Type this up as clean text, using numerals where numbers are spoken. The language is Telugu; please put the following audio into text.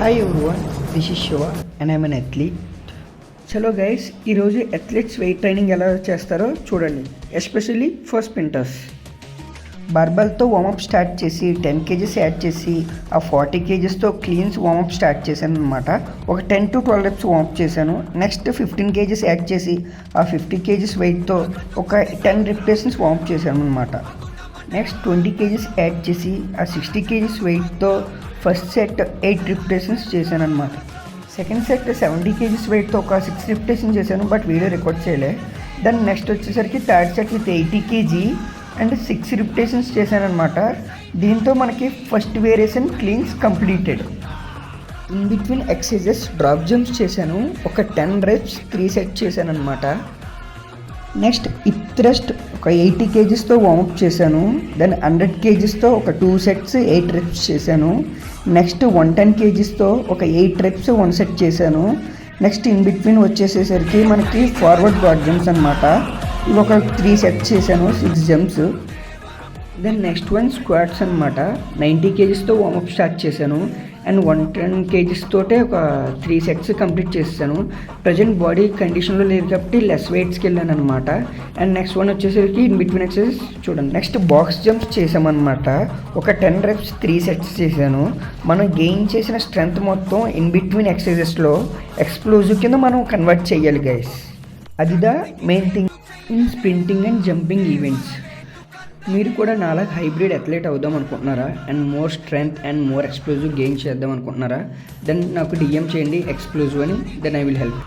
Hi everyone, this is Shiva and I'm an athlete. చలో గైస్, ఈరోజు అథ్లెట్స్ వెయిట్ ట్రైనింగ్ ఎలా చేస్తారో చూడండి. Especially for sprinters. బార్బల్తో వార్మప్ స్టార్ట్ చేసి 10 kgs యాడ్ చేసి ఆ 40 kgsతో క్లీన్స్ వార్మప్ స్టార్ట్ చేశాను అనమాట. ఒక 10 to 12 reps వార్మప్ చేశాను. నెక్స్ట్ 15 kgs యాడ్ చేసి ఆ 50 kgs వెయిట్తో ఒక 10 repetitions వార్మప్ చేశాను అనమాట. నెక్స్ట్ 20 kgs యాడ్ చేసి ఆ 60 kgs వెయిట్తో ఫస్ట్ సెట్ 8 repetitions చేశాను అనమాట. సెకండ్ సెట్ 70 kgs వెయిట్తో ఒక 6 repetitions చేశాను, బట్ వీడియో రికార్డ్ చేయలే. దాన్ని నెక్స్ట్ వచ్చేసరికి third set with 80 kg and 6 repetitions చేశాను అనమాట. దీంతో మనకి first variation cleans completed. In between exercises drop jumps చేశాను. ఒక 10 reps 3 sets చేశాను అనమాట. నెక్స్ట్ హిప్ థ్రస్ట్ ఒక 80 kgsతో వార్మప్ చేశాను. దెన్ 100 kgsతో ఒక 2 sets 8 reps చేశాను. నెక్స్ట్ 110 kgsతో ఒక 8 reps 1 set చేశాను. నెక్స్ట్ ఇన్ బిట్వీన్ వచ్చేసేసరికి మనకి ఫార్వర్డ్ గాడ్ జంప్స్ అనమాట. ఇవి ఒక 3 sets చేశాను, 6 jumps. Then next one squats అనమాట. 90 kgsతో వార్మప్ స్టార్ట్ చేశాను అండ్ 110 kgs తోటే ఒక 3 sets కంప్లీట్ చేశాను. ప్రజెంట్ బాడీ కండిషన్లో లేదు కాబట్టి లెస్ వెయిట్స్కి వెళ్ళాను అనమాట. అండ్ నెక్స్ట్ వన్ వచ్చేసరికి ఇన్ బిట్వీన్ ఎక్సర్సైజ్ చూడండి. నెక్స్ట్ బాక్స్ జంప్స్ చేసామన్నమాట. ఒక 10 reps 3 sets చేశాను. మనం గెయిన్ చేసిన స్ట్రెంగ్త్ మొత్తం ఇన్ బిట్వీన్ ఎక్సర్సైజెస్లో ఎక్స్ప్లోజివ్ కింద మనం కన్వర్ట్ చేయాలి గైస్. అదిదా main thing in sprinting and jumping events. మీరు కూడా నాలా హైబ్రిడ్ అథ్లెట్ అవుదాం అనుకుంటున్నారా and more strength and more explosive gain చేద్దాం అనుకుంటున్నారా? దెన్ నాకు డిఎం చేయండి ఎక్స్ప్లోజివ్ అని, దెన్ ఐ విల్ హెల్ప్.